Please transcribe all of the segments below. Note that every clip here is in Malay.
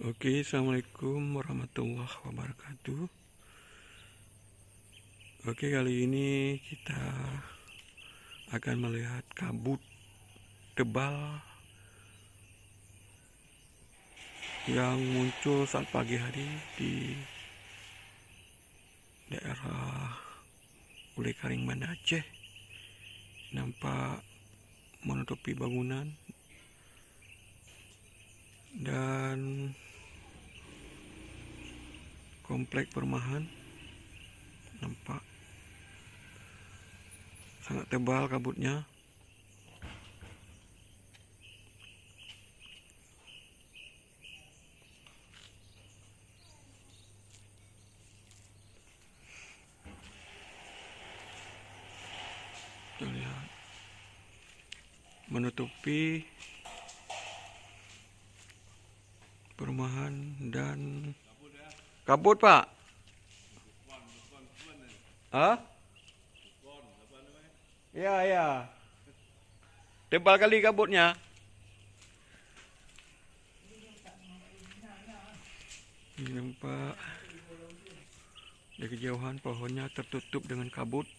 Oke, assalamualaikum warahmatullahi wabarakatuh. Oke, kali ini kita akan melihat kabut tebal yang muncul saat pagi hari di daerah Ulekaring, Banda Aceh. Nampak menutupi bangunan dan komplek perumahan. Nampak sangat tebal kabutnya. Kita lihat menutupi perumahan dan kabut, Pak. Hah? Ya. Tebal kali kabutnya. Ini nampak dari kejauhan pohonnya tertutup dengan kabut.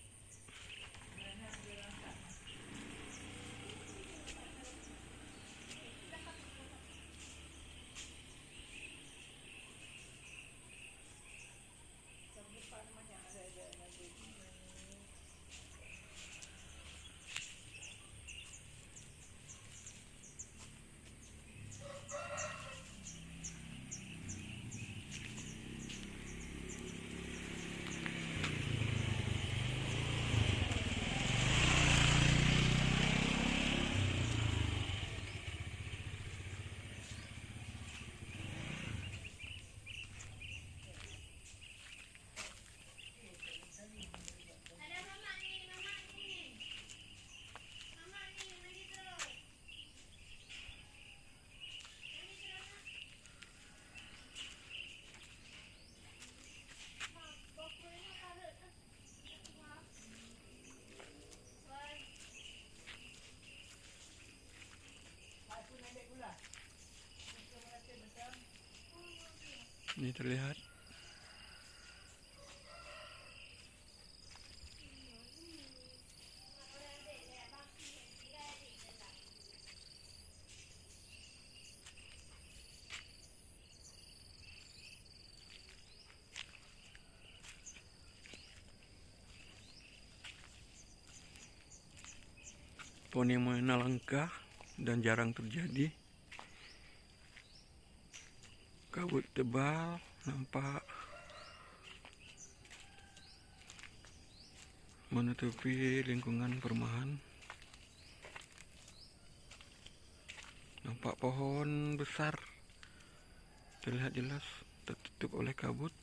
Ini terlihat fenomena langka dan jarang terjadi. Kabut tebal nampak menutupi lingkungan perumahan. Nampak pohon besar terlihat jelas tertutup oleh kabut.